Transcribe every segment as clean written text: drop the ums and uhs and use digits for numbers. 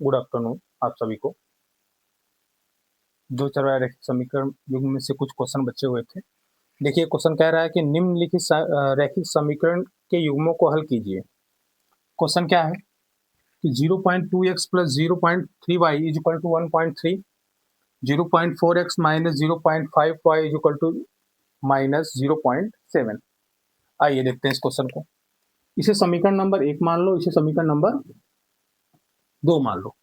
Good afternoon आप सभी को। दो चर रैखिक समीकरण युग्म में से कुछ क्वेश्चन बचे हुए थे। देखिए क्वेश्चन कह रहा है कि निम्नलिखित रैखिक समीकरण के युग्मों को हल कीजिए। क्वेश्चन क्या है कि 0.2x + 0.3y = 1.3, 0.4x - 0.5y = -0.7। आइए देखते हैं इस क्वेश्चन को। इसे समीकरण नंबर 1 मान लो, इसे समीकरण नंबर 2 मान लो।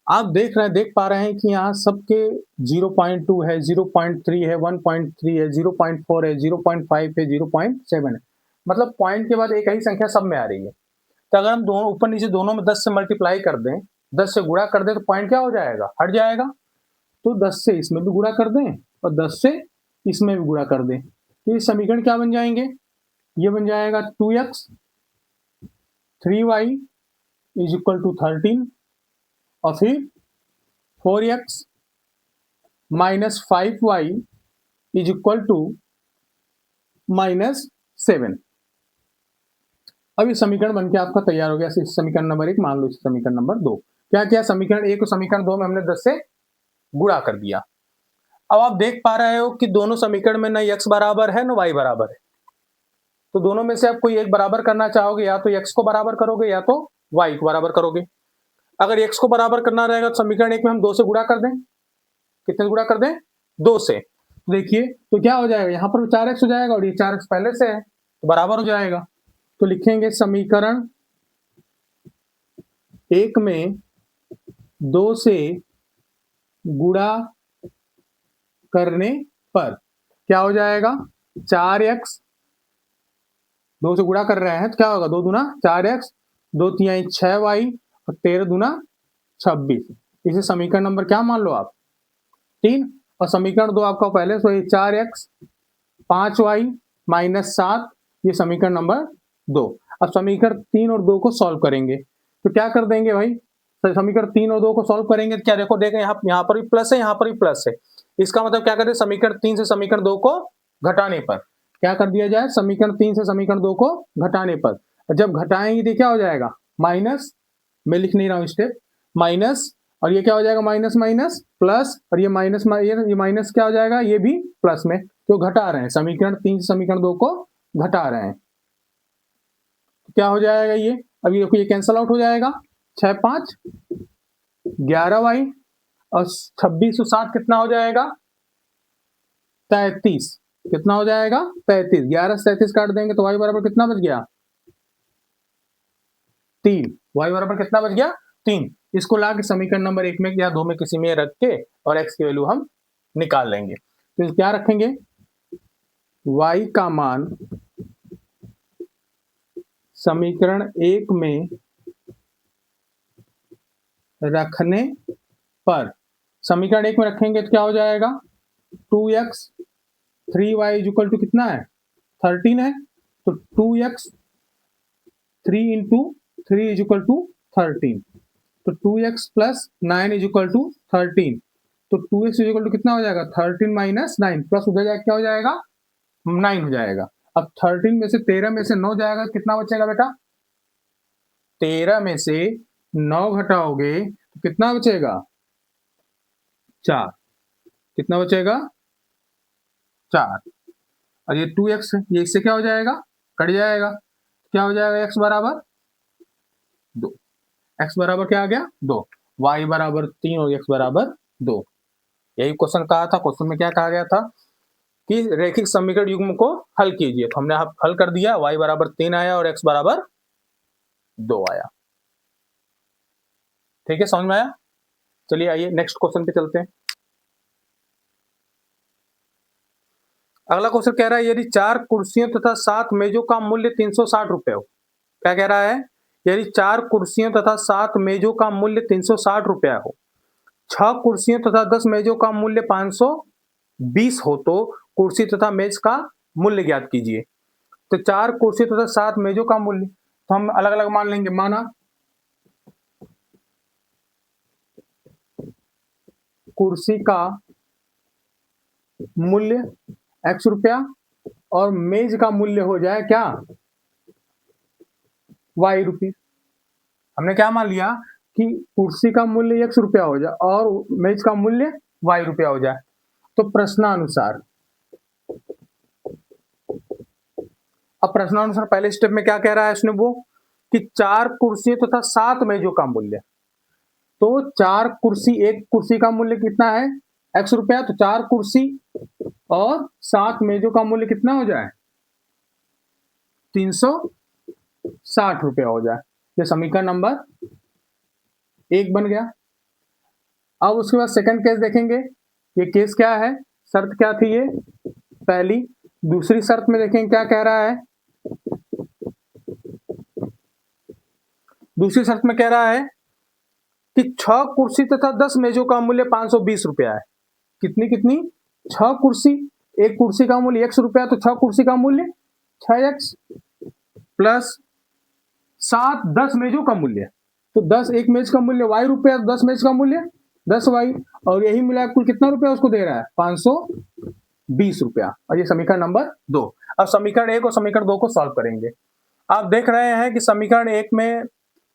आप देख पा रहे हैं कि यहाँ सबके 0.2 है, 0.3 है, 1.3 है, 0.4 है, 0.5 है, 0.7 है। मतलब पॉइंट के बाद एक ही संख्या सब में आ रही है। तो अगर हम दोनों ऊपर नीचे दोनों में 10 से मल्टीप्लाई कर दें, 10 से गुणा कर दें, तो पॉइंट क्या हो जाएगा? हट जाएगा। तो 10 से इसमें भी गुणा कर दें और 10 से इसमें भी गुणा कर दें, तो ये समीकरण क्या बन जाएंगे? ये बन जाएगा 2x 3y = 13 और फिर 4x - 5y = -7। अब ये समीकरण बनके आपका तैयार हो गया। समीकरण नंबर 1 मान लो, समीकरण नंबर 2 क्या किया? समीकरण 1 और समीकरण 2 में हमने 10 से गुणा कर दिया। अब आप देख पा रहे हो कि दोनों समीकरण में ना x बराबर है ना y बराबर है, तो दोनों में से आप कोई एक बराबर करना चाहोगे, या तो x को बराबर करोगे या तो y को बराबर करोगे। अगर x को बराबर करना रहेगा तो समीकरण 1 में हम 2 से गुणा कर दें। कितने गुणा कर दें? 2 से। देखिए तो क्या हो जाएगा, यहाँ पर 4x हो जाएगा और ये 4x पहले से है तो बराबर हो जाएगा। तो लिखेंगे समीकरण 1 में 2 से गुणा करने पर क्या हो जाएगा? 4x, 2 से गुणा कर रहे हैं तो क्या होगा? 2 दूना 4x, 2 तिहाई 6y और 13 दूना 26। इसे समीकरण नंबर क्या मान लो आप? 3। और समीकरण 2 आपका पहले से 4x 5y -7, ये समीकरण नंबर 2। अब समीकरण 3 और 2 को सॉल्व करेंगे तो क्या कर देंगे भाई? तो समीकरण 3 और 2 को सॉल्व करेंगे तो क्या देखो, यहाँ पर भी प्लस है, यहाँ पर भी प्लस है। इसका मतलब क्या करें? समीकरण 3 से समीकरण 2 को घटाने पर क्या कर दिया जाए? समीकरण 3 से समीकरण 2 को घटाने पर जब घटाएंगे तो क्या हो जाएगा? माइनस, मैं लिख नहीं रहा हूँ स्टेप, माइनस, और ये क्या हो जाएगा? माइनस माइनस प्लस, और ये माइनस ये माइनस क्या हो जाएगा? ये भी प्लस में। तो घटा रहे हैं, समीकरण 3 से समीकरण 2 को घटा रहे हैं। क्या हो जाएगा ये? अभी देखो ये कैंसल आउट हो जाएगा। 6 5 11y और 26 और 7 कितना हो जाएगा? 33। कितना हो जाएगा? 33। 11 से 33 काट देंगे तो y बराबर कितना बच गया? 3। y बराबर कितना बच गया? 3। इसको ला के समीकरण नंबर 1 में या 2 में किसी में रख के और x की वैल्यू हम निकाल लेंगे। तो क्या रखेंगे? y का मान समीकरण 1 में रखने पर, समीकरण 1 में रखेंगे तो क्या हो जाएगा? 2x 3y = कितना है? 13 है। तो 2x 3 × 3 = 13, तो 2x + 9 = 13। तो 2x = कितना हो जाएगा? 13 - 9 प्लस उधर जाके क्या हो जाएगा? 9 हो जाएगा। अब 13 में से 13 में से 9 जाएगा, कितना बचेगा बेटा? 13 में से 9 घटाओगे तो कितना बचेगा? 4। कितना बचेगा? 4। और ये 2x है, ये इससे क्या हो जाएगा? कट जाएगा। क्या हो जाएगा? x बराबर 2। x बराबर क्या आ गया? 2। y बराबर 3 और x बराबर 2। यही क्वेश्चन कहा था। क्वेश्चन में क्या कहा गया था कि रैखिक समीकरण युग्म को हल कीजिए, तो हमने हल कर दिया। y बराबर 3 आया और x बराबर 2 आया। ठीक है, समझ में आया? चलिए आइए नेक्स्ट क्वेश्चन पे चलते हैं। अगला क्वेश्चन कह रहा है यदि 4 कुर्सियों तथा 7 मेजों का मूल्य 360 रुपए हो। क्या कह रहा है? यदि 4 कुर्सियों तथा 7 मेजों का मूल्य 360 रुपया हो, 6 कुर्सियों तथा 10 मेजों का मूल्य 520 हो, तो कुर्सी तथा मेज का मूल्य ज्ञात कीजिए। तो 4 कुर्सी तथा 7 मेजों का मूल्य तो हम अलग अलग मान लेंगे। माना कुर्सी का मूल्य x रुपया और मेज का मूल्य हो जाए क्या? y rupees. हमने क्या मान लिया? कि कुर्सी का मूल्य x रुपया हो जाए और मेज का मूल्य y रुपया हो जाए। तो प्रश्नानुसार, अब प्रश्नानुसार पहले स्टेप में क्या कह रहा है इसने वो कि 4 कुर्सी तथा 7 मेजों का मूल्य। तो 4 कुर्सी, एक कुर्सी का मूल्य कितना है x रुपया, तो 4 कुर्सी और 7 मेजों का मूल्य कितना हो जाए 360 रुपया हो जाए। ये समीकरण नंबर 1 बन गया। अब उसके बाद सेकंड केस देखेंगे। ये केस क्या है, शर्त क्या थी ये पहली। दूसरी शर्त में देखेंगे क्या कह रहा है। दूसरी शर्त में कह रहा है कि 6 कुर्सी तथा 10 मेजों का मूल्य 520 रुपया है। कितनी कितनी 6 कुर्सी, एक कुर्सी का मूल्य x रुपया, तो 6 कुर्सी का मूल्य 6x प्लस 7 10 मेजों का मूल्य, तो 10 एक मेज का मूल्य y रुपया, 10 मेज का मूल्य 10y, और यही मिला कुल कितना रुपया उसको दे रहा है 520 रुपया। और ये समीकरण नंबर 2। अब समीकरण 1 और समीकरण 2 को सॉल्व करेंगे। आप देख रहे हैं कि समीकरण 1 में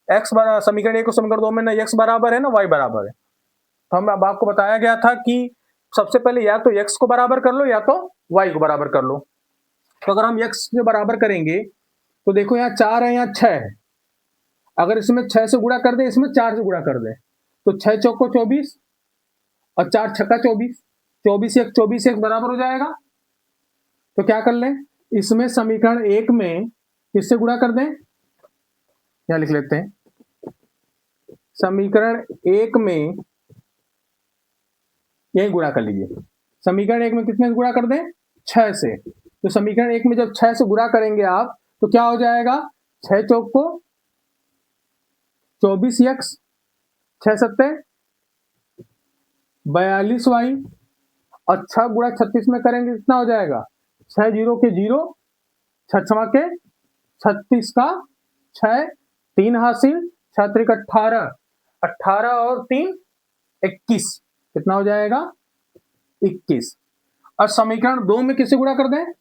x बराबर, समीकरण 1 और समीकरण 2 में ना x बराबर है ना y बराबर है। तो हम अब आपको बताया गया था कि सबसे पहले या तो x को बराबर कर लो या तो y को बराबर कर लो। तो अगर हम x से बराबर करेंगे तो देखो यहाँ 4 है, यहाँ 6 है। अगर इसमें 6 से गुणा कर दे, इसमें 4 से गुणा कर दे, तो 6 चौको 24 और 4 छक्का 24, 24 एक बराबर हो जाएगा। तो क्या कर लें, इसमें समीकरण 1 में किससे गुणा कर दें, यहां लिख लेते हैं। समीकरण 1 में यही गुणा कर लीजिए। समीकरण 1 में कितने से गुणा कर दें 6 से। तो समीकरण 1 में जब 6 से गुणा करेंगे आप तो क्या हो जाएगा 6 चौक को 24x, 6 सत्ते 42y, और 6 गुणा 36 में करेंगे कितना हो जाएगा 6 जीरो के 0, 6 के 36 का 6, 3 हासिल, 6 त्रिक 18, 18 और 3 21, कितना हो जाएगा 21। और समीकरण 2 में किससे गुणा कर दें,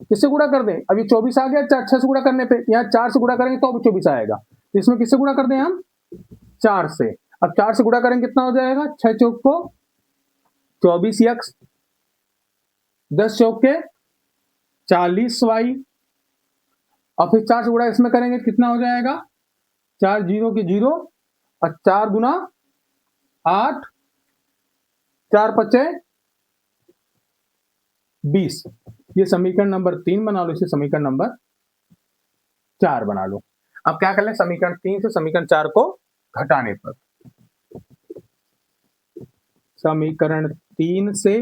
किससे गुणा कर दें, अभी 24 आ गया 6 से गुणा करने पे, यहाँ 4 से गुणा करेंगे तो अब 24 आएगा। तो इसमें किससे गुणा कर दें हम 4 से। अब 4 से गुणा करेंगे कितना हो जाएगा 6 चौक को 24x, 10 चौक के 40y, और फिर 4 से गुणा इसमें करेंगे कितना हो जाएगा 4 जीरो के 0, और 4 गुना 8, 4 पचे 20। ये समीकरण नंबर 3 बना लो, इसे समीकरण नंबर 4 बना लो। अब क्या कर लें, समीकरण 3 से समीकरण 4 को घटाने पर, समीकरण 3 से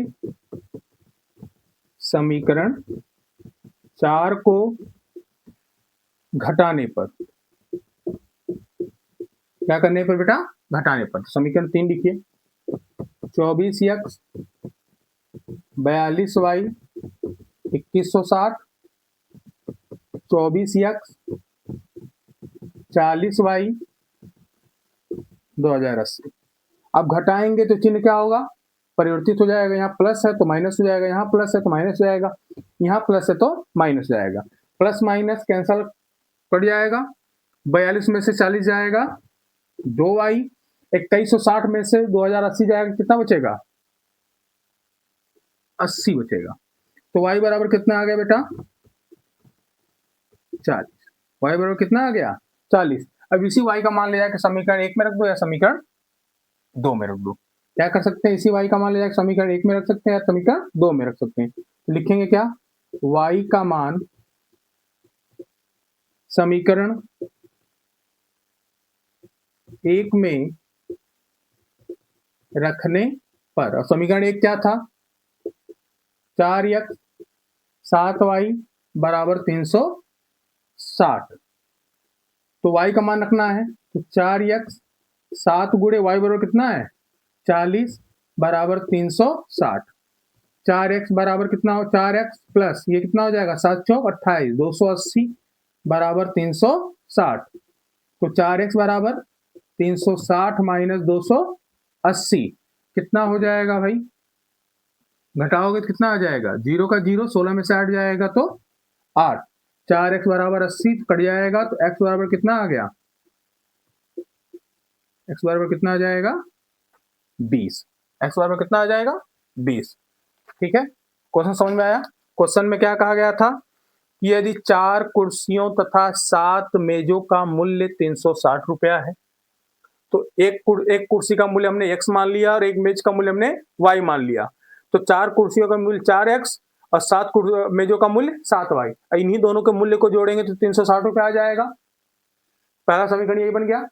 समीकरण 4 को घटाने पर, क्या करने पर बेटा घटाने पर। समीकरण 3 लिखिए 24x 42y 2160, 24x 40y 2080। अब घटाएंगे तो चिन्ह क्या होगा परिवर्तित हो जाएगा, यहाँ प्लस है तो माइनस हो जाएगा, यहाँ प्लस है तो माइनस हो जाएगा, यहाँ प्लस है तो माइनस हो जाएगा, प्लस माइनस कैंसल पड़ जाएगा। 42 में से 40 जाएगा 2y, 2160 में से 2080 जाएगा, कितना बचेगा 80 बचेगा। तो y बराबर कितना आ गया बेटा 40, y बराबर कितना आ गया 40। अब इसी y का मान ले जाकर समीकरण 1 में रख दो या समीकरण 2 में रख दो। क्या कर सकते हैं, इसी y का मान ले जाकर समीकरण 1 में रख सकते हैं या समीकरण 2 में रख सकते हैं। तो लिखेंगे क्या, y का मान समीकरण 1 में रखने पर, और समीकरण 1 क्या था 4x 7y बराबर 360। तो y का मान रखना है, तो 4x 7 गुणे y बराबर कितना है 40 बराबर 360। 4x बराबर कितना हो 4x प्लस ये कितना हो जाएगा 7 चौक 28, 280 बराबर 360। तो 4x बराबर 360 माइनस 280 कितना हो जाएगा भाई, घटाओगे तो कितना आ जाएगा 0 का 0, 16 में से 8 जाएगा तो 8, 4x बराबर 80 कट जाएगा, तो x बराबर कितना आ गया x बराबर कितना आ जाएगा 20। x बराबर कितना आ जाएगा 20। ठीक है, क्वेश्चन समझ में आया। क्वेश्चन में क्या कहा गया था कि यदि 4 कुर्सियों तथा 7 मेजों का मूल्य 360 रुपया है, तो एक कुर्सी का मूल्य हमने x मान लिया और एक मेज का मूल्य हमने y मान लिया। तो 4 कुर्सियों का मूल्य 4x और 7 मेजों का मूल्य 7y। इन्हीं दोनों के मूल्य को जोड़ेंगे तो 360 रुपया आ जाएगा। पहला समीकरण यही बन गया।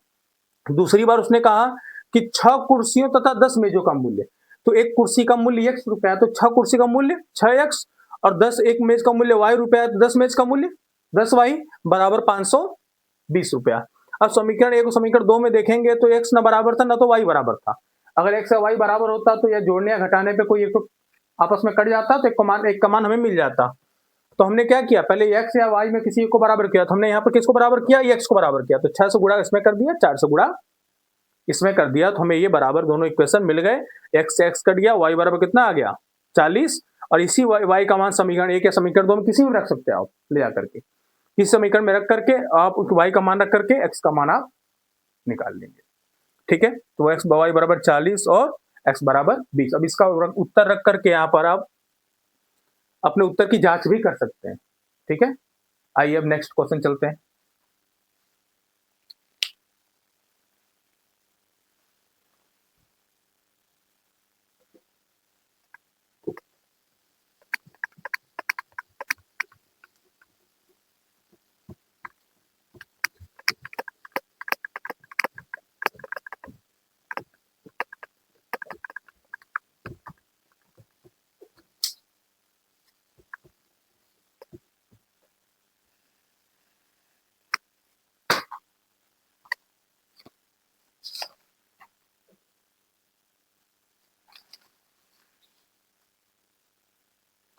दूसरी बार उसने कहा कि 6 कुर्सियों तथा 10 मेजों का मूल्य, तो एक कुर्सी का मूल्य x रुपया, तो 6 कुर्सी का मूल्य 6x और 10 एक मेज का मूल्य y रुपया, तो 10 मेज का मूल्य 10y बराबर 520 रुपया। अब समीकरण 1 और समीकरण 2 में देखेंगे तो x न बराबर था न तो y बराबर था। अगर x और y बराबर होता तो यह जोड़ने या घटाने पे कोई एक तो आपस में कट जाता, तो एक कमान हमें मिल जाता। तो हमने क्या किया, पहले x या y में किसी को बराबर किया, तो हमने यहाँ पर किसको बराबर किया, x को बराबर किया। तो 6 से गुणा इसमें कर दिया, 4 से गुणा इसमें कर दिया, तो हमें ये बराबर दोनों इक्वेशन मिल गए। x से x कट गया, y बराबर कितना आ गया 40। और इसी y का मान समीकरण 1 या समीकरण 2 में किसी में रख सकते हैं आप ले जाकर के। इस समीकरण में रख करके आप y का मान रख करके x का मान आप निकाल लेंगे। ठीक है, तो x y बराबर 40 और x बराबर 20। अब इसका उत्तर रख करके यहाँ पर आप अपने उत्तर की जांच भी कर सकते हैं। ठीक है, आइए अब नेक्स्ट क्वेश्चन चलते हैं।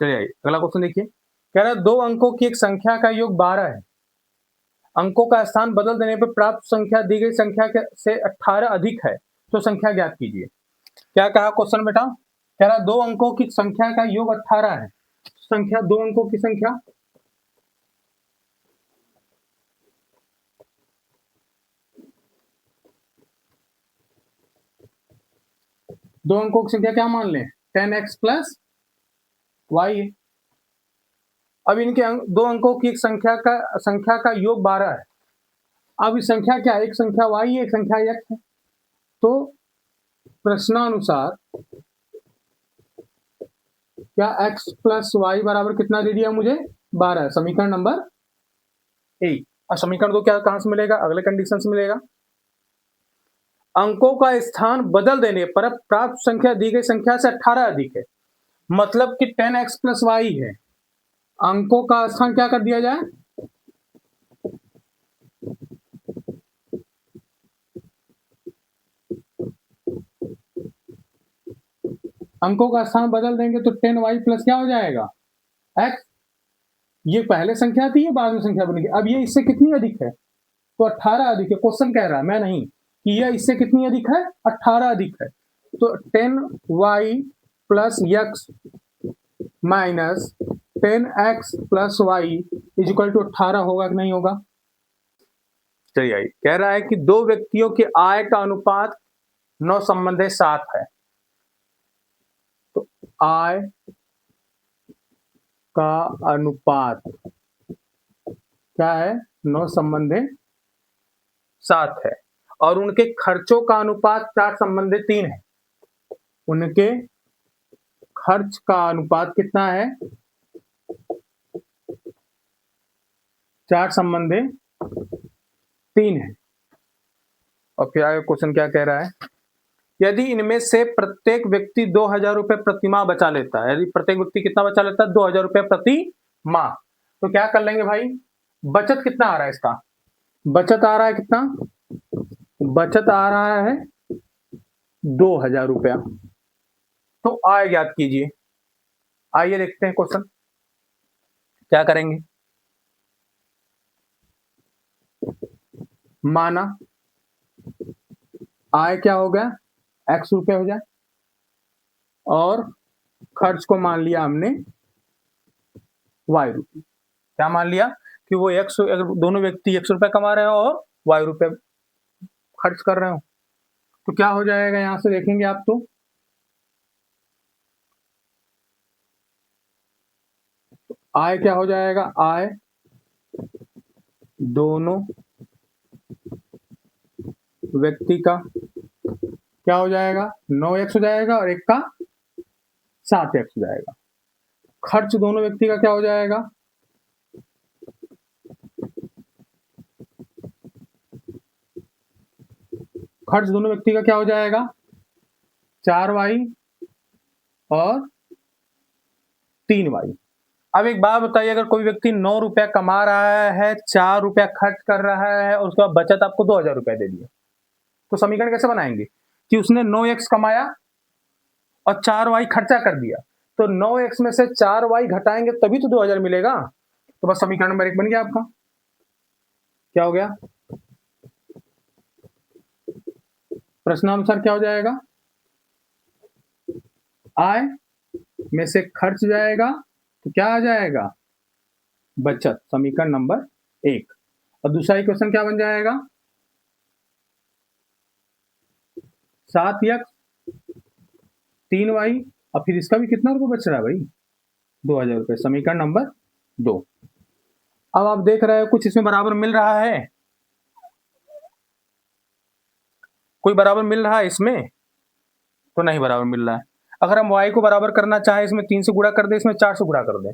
चलिए अगला क्वेश्चन देखिए। कह रहा है 2 अंकों की एक संख्या का योग 12 है। अंकों का स्थान बदल देने पर प्राप्त संख्या दी गई संख्या से 18 अधिक है, तो संख्या ज्ञात कीजिए। क्या कहा क्वेश्चन बेटा, कह रहा 2 अंकों की संख्या का योग 18 है। संख्या 2 अंकों की संख्या, दो अंकों की संख्या क्या मान लें 10x प्लस y। अब इनके दो अंकों की एक संख्या का योग 12 है। अब इस संख्या क्या है, एक संख्या y है, एक संख्या x है। तो प्रश्नानुसार क्या x प्लस वाई बराबर कितना दे दिया मुझे 12, समीकरण नंबर 1। और समीकरण 2 क्या कहां से मिलेगा, अगले कंडीशन से मिलेगा। अंकों का स्थान बदल देने पर प्राप्त संख्या दी गई संख्या से 18 अधिक है, मतलब कि 10x प्लस वाई है। अंकों का स्थान क्या कर दिया जाए, अंकों का स्थान बदल देंगे तो 10y प्लस क्या हो जाएगा x। ये पहले संख्या थी, ये बाद में संख्या बनेगी। अब ये इससे कितनी अधिक है, तो 18 अधिक है। क्वेश्चन कह रहा है, मैं नहीं, कि यह इससे कितनी अधिक है 18 अधिक है। तो 10y plus x minus 10x plus y is equal to 18 होगा कि नहीं होगा। चलिए आइए, कह रहा है कि 2 व्यक्तियों के आय का अनुपात 9 संबंधे 7 है। तो आय का अनुपात क्या है 9 संबंधे 7 है, और उनके खर्चों का अनुपात 4 संबंधे 3 है। उनके खर्च का अनुपात कितना है 4 संबंधे 3 है। और फिर आगे क्वेश्चन क्या कह रहा है, यदि इनमें से प्रत्येक व्यक्ति 2000 रुपए प्रति माह बचा लेता है, यदि प्रत्येक व्यक्ति कितना बचा लेता है 2000 रुपए प्रति माह, तो क्या कर लेंगे भाई, बचत कितना आ रहा है इसका, बचत आ रहा है कितना, बचत आ रहा है 2000 रुपया। तो आय ज्ञात कीजिए। आइए देखते हैं क्वेश्चन क्या करेंगे। माना आय क्या हो गया x रुपए हो जाए, और खर्च को मान लिया हमने y रुपये। क्या मान लिया कि वो x, दोनों व्यक्ति 100 रुपए कमा रहे हो और y रुपए खर्च कर रहे हो। तो क्या हो जाएगा यहां से देखेंगे आप, तो आय क्या हो जाएगा, आय दोनों व्यक्ति का क्या हो जाएगा, 9x हो जाएगा और एक का 7x हो जाएगा। खर्च दोनों व्यक्ति का क्या हो जाएगा, खर्च दोनों व्यक्ति का क्या हो जाएगा, 4y और 3y। अब एक बात बताइए, अगर कोई व्यक्ति 9 रुपया कमा रहा है, 4 रुपया खर्च कर रहा है और उसके बाद बचत आपको 2000 रुपया दे दिया, तो समीकरण कैसे बनाएंगे कि उसने 9x कमाया और 4y खर्चा कर दिया, तो 9x में से 4y घटाएंगे तभी तो 2000 मिलेगा। तो बस समीकरण नंबर 1 बन गया आपका। क्या हो गया, प्रश्नानुसार क्या हो जाएगा, आय में से खर्च जाएगा तो क्या आ जाएगा, बचत, समीकरण नंबर 1। और दूसरा इक्वेशन क्या बन जाएगा, 7x 3y और फिर इसका भी कितना रुपये बच रहा है भाई, 2000 रुपये, समीकरण नंबर 2। अब आप देख रहे हो कुछ इसमें बराबर मिल रहा है, कोई बराबर मिल रहा है इसमें, तो नहीं बराबर मिल रहा है। अगर हम y को बराबर करना चाहें, इसमें 3 से गुणा कर दे, इसमें 4 से गुणा कर दे,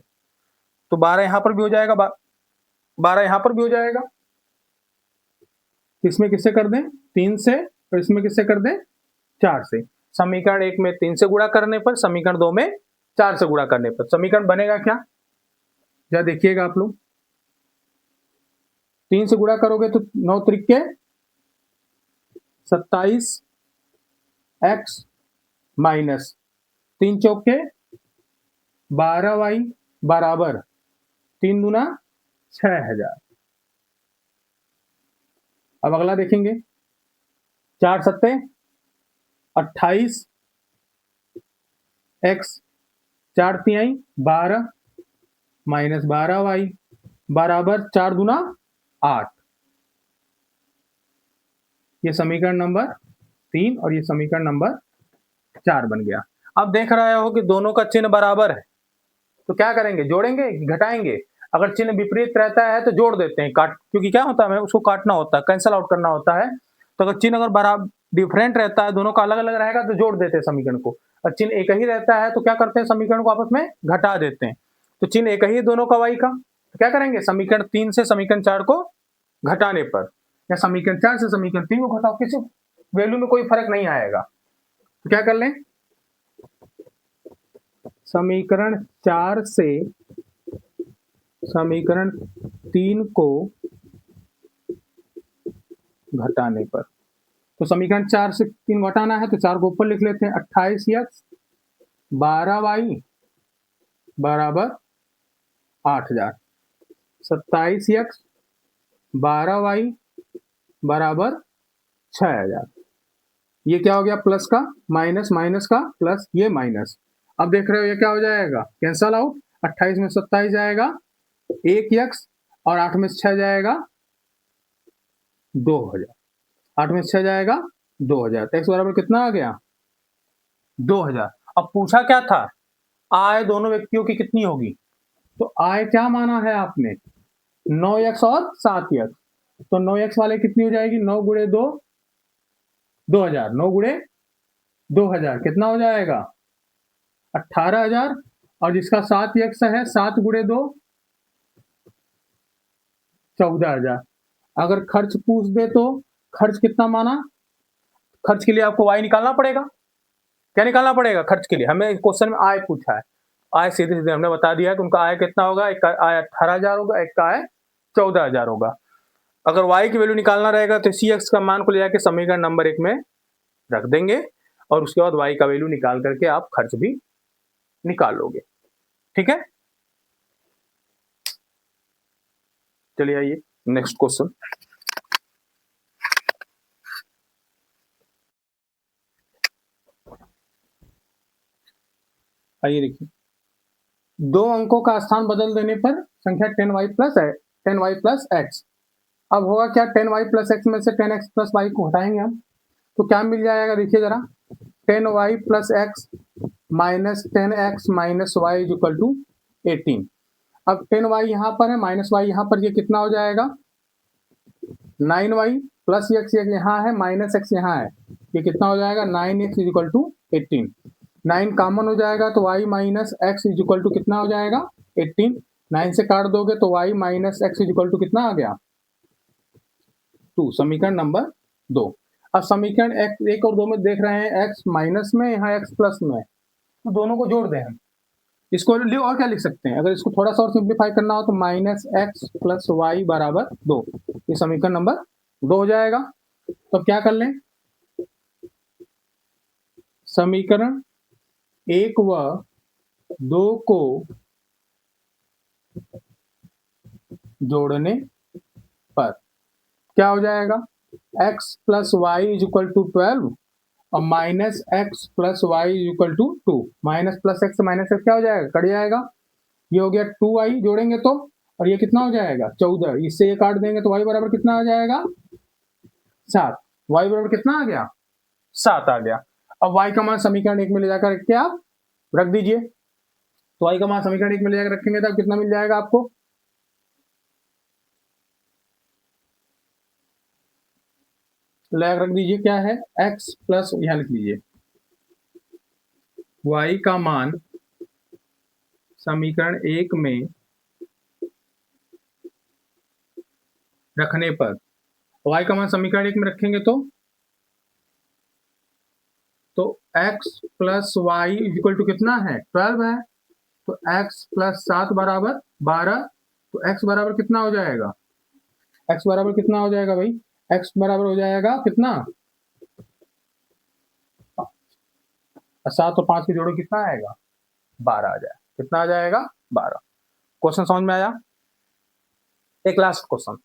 तो 12 यहां पर भी हो जाएगा, 12 यहां पर भी हो जाएगा। इसमें किससे कर दें, 3 से, और इसमें किससे कर दें, 4 से। समीकरण 1 में 3 से गुणा करने पर, समीकरण 2 में 4 से गुणा करने पर समीकरण बनेगा क्या, जरा देखिएगा आप लोग। 3 से गुणा करोगे तो 9 त्रिके 27x माइनस 3 चौके 12y बराबर 3 दूना 6000। अब अगला देखेंगे, 4 सत्ते 28 x 4 तिहाई 12 माइनस 12y बराबर 4 दूना 8। ये समीकरण नंबर 3 और ये समीकरण नंबर 4 बन गया। अब देख रहे हो कि दोनों का चिन्ह बराबर है, तो क्या करेंगे, जोड़ेंगे घटाएंगे। अगर चिन्ह विपरीत रहता है तो जोड़ देते हैं, काट, क्योंकि क्या होता है, हमें उसको काटना होता है, कैंसल आउट करना होता है। तो अगर चिन्ह अगर बराबर डिफरेंट रहता है, दोनों का अलग अलग रहेगा, तो जोड़ देते हैं समीकरण को। और चिन्ह एक ही रहता है तो क्या करते हैं, समीकरण को आपस में घटा देते हैं। तो चिन्ह एक ही दोनों का y का, तो क्या करेंगे, समीकरण 3 से समीकरण 4 को घटाने पर, या समीकरण 4 से समीकरण 3 को घटाओ, किसी वैल्यू में कोई फर्क नहीं आएगा। तो क्या कर लें, समीकरण 4 से समीकरण 3 को घटाने पर, तो समीकरण 4 से 3 घटाना है तो 4 को ऊपर लिख लेते हैं, 28x 12y बराबर 8000, 27x 12y बराबर 6000। ये क्या हो गया, प्लस का माइनस, माइनस का प्लस, ये माइनस। अब देख रहे हो ये क्या हो जाएगा, कैंसल आउट, 28 में 27 जाएगा 1x और 8 में 6 जाएगा 2000, 8 में 6 जाएगा 2000, तो x बराबर कितना आ गया, 2000। अब पूछा क्या था, आय दोनों व्यक्तियों की कितनी होगी, तो आय क्या माना है आपने, 9x और 7x, तो 9x वाले कितनी हो जाएगी, 9 गुणे 2 2000, 9 गुणे 2000 कितना हो जाएगा 18000, और जिसका 7x है 7 गुणे 2 14000। अगर खर्च पूछ दे तो खर्च कितना माना, खर्च के लिए आपको y निकालना पड़ेगा। क्या निकालना पड़ेगा खर्च के लिए, हमें क्वेश्चन में आय पूछा है, आय सीधे सीधे हमने बता दिया है कि उनका आय कितना होगा, एक का आय 18000 होगा, एक का आय 14000 होगा। अगर y की वैल्यू निकालना रहेगा तो सी एक्स का मान को ले जाकर समीकरण नंबर 1 में रख देंगे और उसके बाद y का वैल्यू निकाल करके आप खर्च भी निकाल लोगे। ठीक है, चलिए आइए नेक्स्ट क्वेश्चन। आइए देखिए, 2 अंकों का स्थान बदल देने पर संख्या 10y प्लस x। अब होगा क्या, 10y प्लस x में से 10x प्लस y को हटाएंगे हम, तो क्या मिल जाएगा, देखिए जरा, 10y plus x minus 10x minus y is equal to 18। अब 10y यहाँ पर है, माइनस वाई यहाँ पर, ये कितना हो जाएगा, 9y प्लस एक्स यहाँ है, माइनस एक्स यहाँ है, ये कितना हो जाएगा, 9x is equal to 18। 9 common हो जाएगा तो y minus x is equal to कितना हो जाएगा, 18। 9 से काट दोगे तो y minus x is equal to कितना आ गया, 2। समीकरण नंबर 2। अब समीकरण एक और 2 में देख रहे हैं x माइनस में, यहाँ x प्लस में, तो दोनों को जोड़ दें हम। इसको और क्या लिख सकते हैं, अगर इसको थोड़ा सा और सिंप्लीफाई करना हो तो माइनस एक्स प्लस वाई बराबर 2, ये समीकरण नंबर 2 हो जाएगा। तो क्या कर लें, समीकरण 1 व 2 को जोड़ने पर क्या हो जाएगा, x plus y is equal to 12 और minus x plus y is equal to 2। Minus plus x minus x क्या हो जाएगा, कट जाएगा, ये हो गया 2y, जोड़ेंगे तो, और ये कितना हो जाएगा 14, इससे ये काट देंगे तो y बराबर कितना आ जाएगा, 7। y बराबर कितना आ गया, 7 आ गया। अब y का मान समीकरण 1 में ले जाकर के आप रख दीजिए, तो y का मान समीकरण 1 में ले जाकर रखेंगे तो कितना मिल जाएगा आपको, लैग रख दीजिए, क्या है, x प्लस, यहां लिख लीजिए, y का मान समीकरण 1 में रखने पर, y का मान समीकरण 1 में रखेंगे तो x plus y equal to कितना है, 12 है, तो x प्लस 7 बराबर 12, तो x बराबर कितना हो जाएगा, x बराबर कितना हो जाएगा भाई, x बराबर हो जाएगा कितना, 7 और 5 के जोड़ो कितना आएगा, 12 आ जाएगा, कितना आ जाएगा, 12। क्वेश्चन समझ में आया। एक लास्ट क्वेश्चन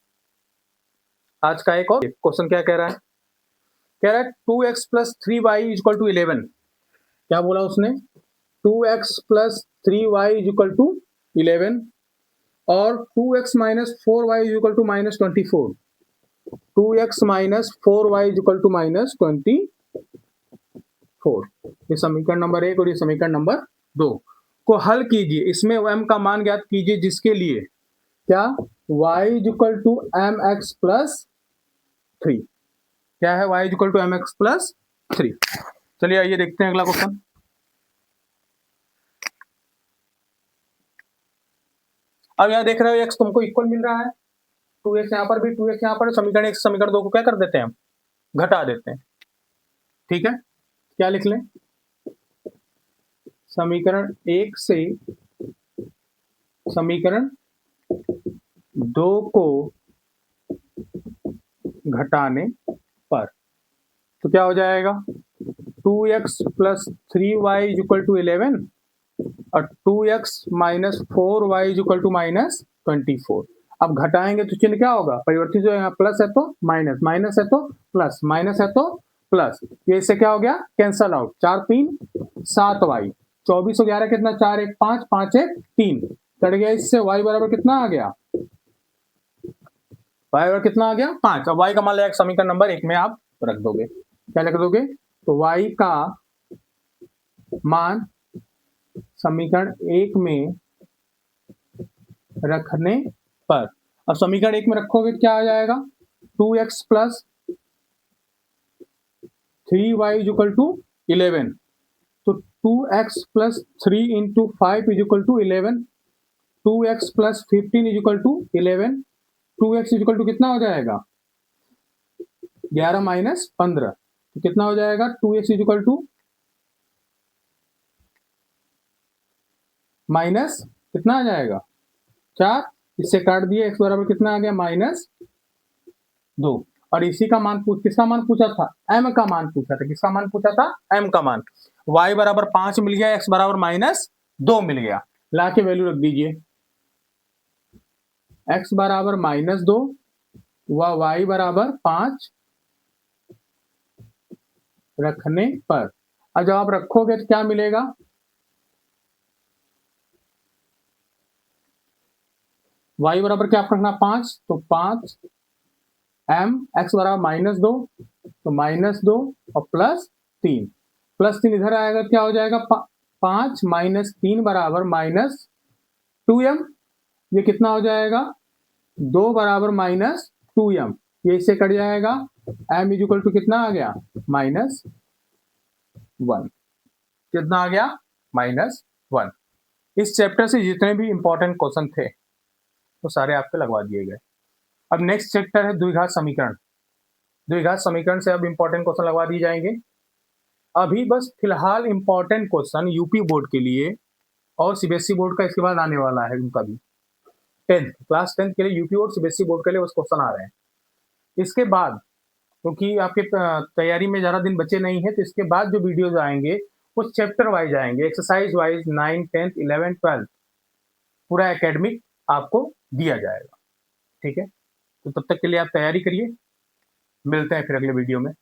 आज का, एक और क्वेश्चन क्या कह रहा है, कह रहा है 2x plus 3y is equal to 11। क्या बोला उसने, 2x plus 3y is equal to 11 और 2x minus 4y is equal to minus 24। 2x minus 4y is equal to minus 24। ये समीकरण नंबर 1 और ये समीकरण नंबर 2 को हल कीजिए। इसमें m का मान ज्ञात कीजिए जिसके लिए क्या, y is equal to m x plus 3। क्या है, y is equal to m x plus 3। चलिए आइए देखते हैं अगला क्वेश्चन। अब यहाँ देख रहे हो x तुमको इक्वल मिल रहा है, 2x यहाँ पर भी, 2x यहाँ पर, समीकरण 1 समीकरण 2 को क्या कर देते हैं हम, घटा देते हैं। ठीक है, क्या लिख लें, समीकरण 1 से समीकरण 2 को घटाने पर तो क्या हो जाएगा, 2x plus 3y is equal to 11 और 2x minus 4y is equal to minus 24। अब घटाएंगे तो चिन्ह क्या होगा, परिवर्तित जो यहाँ प्लस है तो माइनस, माइनस है तो प्लस, माइनस है तो प्लस, ये इससे क्या हो गया, कैंसल आउट, 4 3 7y, 24 और 11 कितना, 4 1 5 5 1 3, कट गया, इससे y बराबर कितना आ गया, y बराबर कितना आ गया, 5। अब y का मान लेगा समीकरण नंबर 1 में आप रख दोगे, क्या लिख दोगे, तो y का मान समीकरण 1 में रखने पर, अब समीकरण 1 में रखोगे क्या आ जाएगा, 2x plus 3y is equal to 11, तो 2x plus 3 into 5 is equal to 11, 2x plus 15 is equal to 11, 2x is equal to कितना हो जाएगा, 11 माइनस 15, तो कितना हो जाएगा, 2x is equal to minus कितना आ जाएगा, 4, इससे काट दिए, x बराबर कितना आ गया, माइनस 2। और इसी का मान किसका मान पूछा था, m का मान पूछा था, किसका मान पूछा था, m का मान, y बराबर 5 मिल गया, x बराबर माइनस 2 मिल गया, ला के वैल्यू रख दीजिए, x बराबर माइनस 2 व y बराबर 5 रखने पर, अब जब आप रखोगे तो क्या मिलेगा, y बराबर क्या रखना, 5, तो 5 m, x बराबर माइनस 2, तो माइनस 2 और प्लस 3, प्लस 3 इधर आएगा, क्या हो जाएगा 5 माइनस 3 बराबर माइनस 2m। ये कितना हो जाएगा 2 बराबर माइनस 2m, ये इससे कट जाएगा, m इज इक्वल टू कितना आ गया -1। कितना आ गया -1। इस चैप्टर से जितने भी इंपॉर्टेंट क्वेश्चन थे वो सारे आपके लगवा दिए गए। अब नेक्स्ट चैप्टर है द्विघात समीकरण। द्विघात समीकरण से अब इंपॉर्टेंट क्वेश्चन लगवा दिए जाएंगे। अभी बस फिलहाल इंपॉर्टेंट क्वेश्चन यूपी बोर्ड के लिए और सीबीएसई बोर्ड का इसके बाद आने वाला है, उनका भी 10th क्लास 10th के लिए यूपी और सीबीएसई बोर्ड के लिए बस क्वेश्चन आ रहे हैं। इसके बाद क्योंकि आपके तैयारी में ज़्यादा दिन बचे नहीं है, तो इसके बाद जो वीडियोज आएंगे वो चैप्टर वाइज आएंगे, एक्सरसाइज वाइज 9, 10th, 11, 12 पूरा एकेडमिक आपको दिया जाएगा। ठीक है, तो तब तक के लिए आप तैयारी करिए, मिलते हैं फिर अगले वीडियो में।